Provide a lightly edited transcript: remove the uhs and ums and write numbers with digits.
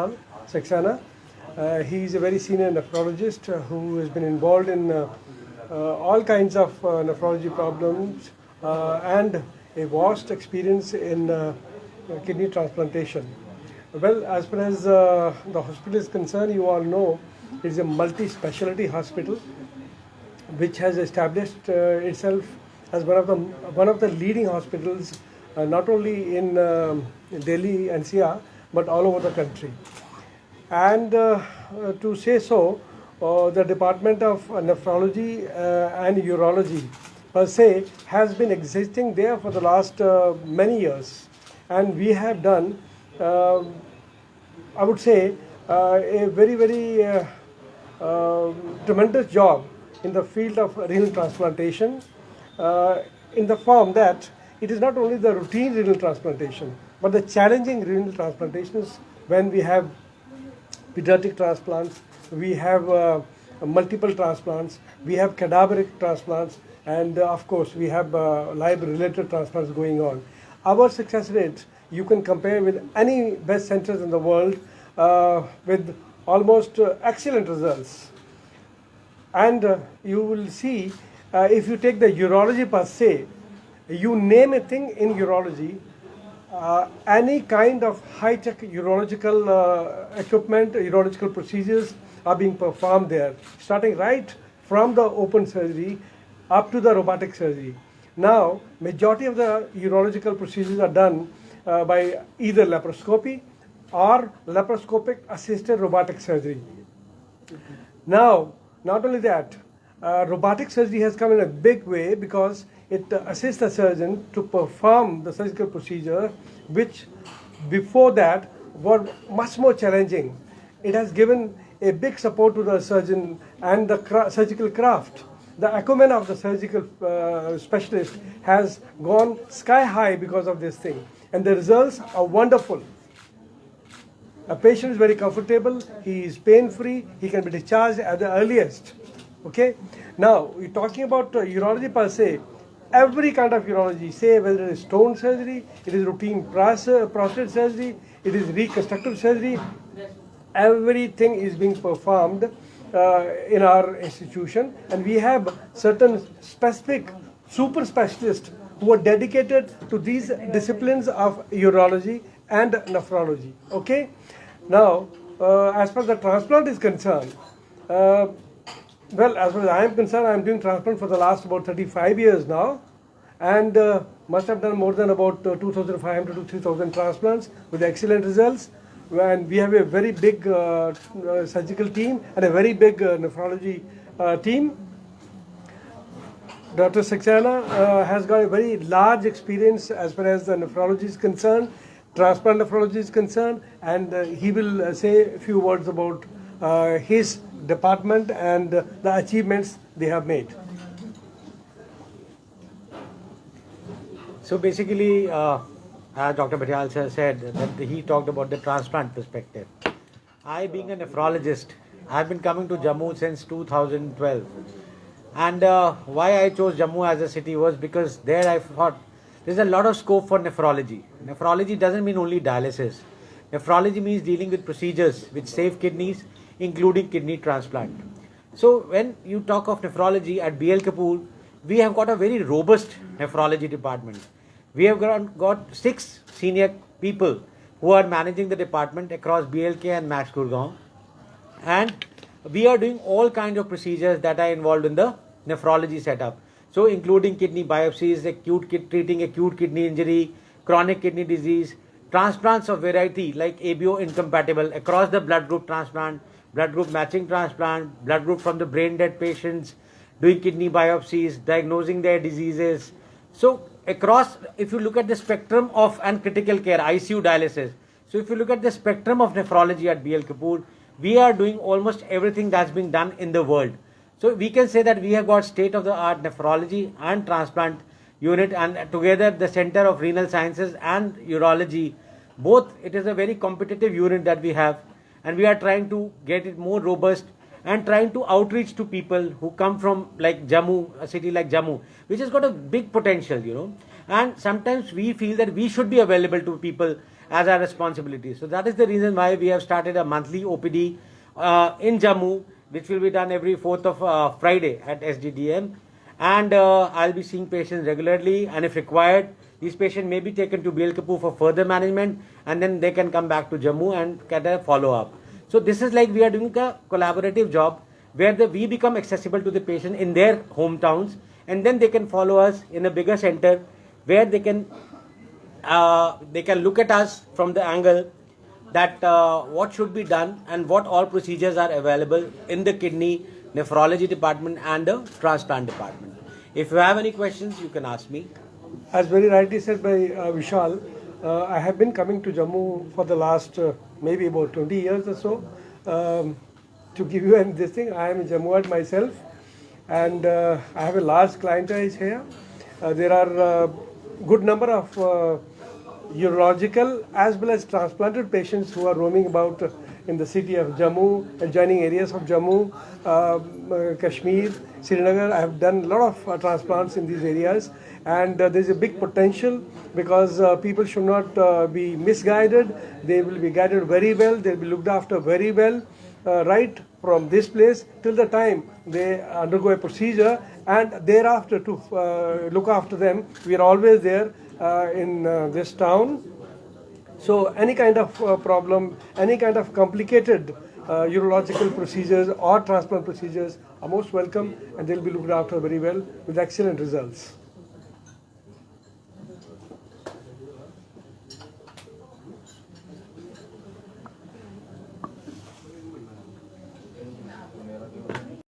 Saxena. He is a very senior nephrologist who has been involved in all kinds of nephrology problems and a vast experience in kidney transplantation. Well, as far as the hospital is concerned, you all know it is a multi-specialty hospital which has established itself as one of the leading hospitals, not only in Delhi NCR but all over the country. And to say so, the Department of Nephrology and Urology per se has been existing there for the last many years, and we have done, I would say, a very tremendous job in the field of renal transplantation, in the form that it is not only the routine renal transplantation but the challenging renal transplantations when we have pediatric transplants, we have multiple transplants, we have cadaveric transplants, and of course we have live-related transplants going on. Our success rates you can compare with any best centers in the world, with almost excellent results. And you will see, if you take the urology per se, you name a thing in urology, any kind of high-tech urological equipment, urological procedures are being performed there, starting right from the open surgery up to the robotic surgery. Now, majority of the urological procedures are done by either laparoscopy or laparoscopic assisted robotic surgery. Now, not only that, robotic surgery has come in a big way because it assists the surgeon to perform the surgical procedure, which before that were much more challenging. It has given a big support to the surgeon and the surgical craft. The acumen of the surgical specialist has gone sky high because of this thing, and the results are wonderful. A patient is very comfortable, he is pain-free, he can be discharged at the earliest. Okay? Now, we're talking about urology per se. Every kind of urology, say whether it is stone surgery, it is routine prostate surgery, it is reconstructive surgery, everything is being performed in our institution, and we have certain specific super specialists who are dedicated to these disciplines of urology and nephrology. Okay? Now, as far as the transplant is concerned, well, as far as I am concerned, I am doing transplant for the last about 35 years now, and must have done more than about 2,500 to 3,000 transplants with excellent results. And we have a very big surgical team and a very big nephrology team. Dr. Saxena has got a very large experience as far as the nephrology is concerned, transplant nephrology is concerned, and he will say a few words about his department and the achievements they have made. So basically, as Dr. Bhatyal sir said, that he talked about the transplant perspective. I, being a nephrologist, have been coming to Jammu since 2012. And why I chose Jammu as a city was because there I thought there's a lot of scope for nephrology. Nephrology doesn't mean only dialysis. Nephrology means dealing with procedures which save kidneys, including kidney transplant. So when you talk of nephrology at BL Kapoor, we have got a very robust nephrology department. We have got 6 senior people who are managing the department across BLK and Max Gurgaon. And we are doing all kinds of procedures that are involved in the nephrology setup. So including kidney biopsies, treating acute kidney injury, chronic kidney disease, transplants of variety like ABO incompatible across the blood group transplant, blood group matching transplant, blood group from the brain dead patients, doing kidney biopsies, diagnosing their diseases. So across, if you look at the spectrum of and critical care, ICU dialysis. So if you look at the spectrum of nephrology at BL Kapoor, we are doing almost everything that's being done in the world. So we can say that we have got state-of-the-art nephrology and transplant unit, and together the Center of Renal Sciences and Urology, both, it is a very competitive unit that we have, and we are trying to get it more robust and trying to outreach to people who come from like Jammu, a city like Jammu, which has got a big potential, And sometimes we feel that we should be available to people as our responsibility. So that is the reason why we have started a monthly OPD in Jammu, which will be done every 4th of Friday at SDDM. And I'll be seeing patients regularly, and if required, these patients may be taken to Bielkapur for further management, and then they can come back to Jammu and get a follow-up. So this is like we are doing a collaborative job where we become accessible to the patient in their hometowns, and then they can follow us in a bigger center where they can look at us from the angle that what should be done and what all procedures are available in the kidney nephrology department and the transplant department. If you have any questions, you can ask me. As very rightly said by Vishal, I have been coming to Jammu for the last maybe about 20 years or so. To give you this thing, I am a Jammuite myself, and I have a large clientele here. There are good number of urological as well as transplanted patients who are roaming about in the city of Jammu, adjoining areas of Jammu, Kashmir, Srinagar. I have done a lot of transplants in these areas, and there is a big potential because people should not be misguided. They will be guided very well. They will be looked after very well, right from this place till the time they undergo a procedure, and thereafter to look after them. We are always there in this town. So any kind of problem, any kind of complicated urological procedures or transplant procedures are most welcome, and they'll be looked after very well with excellent results.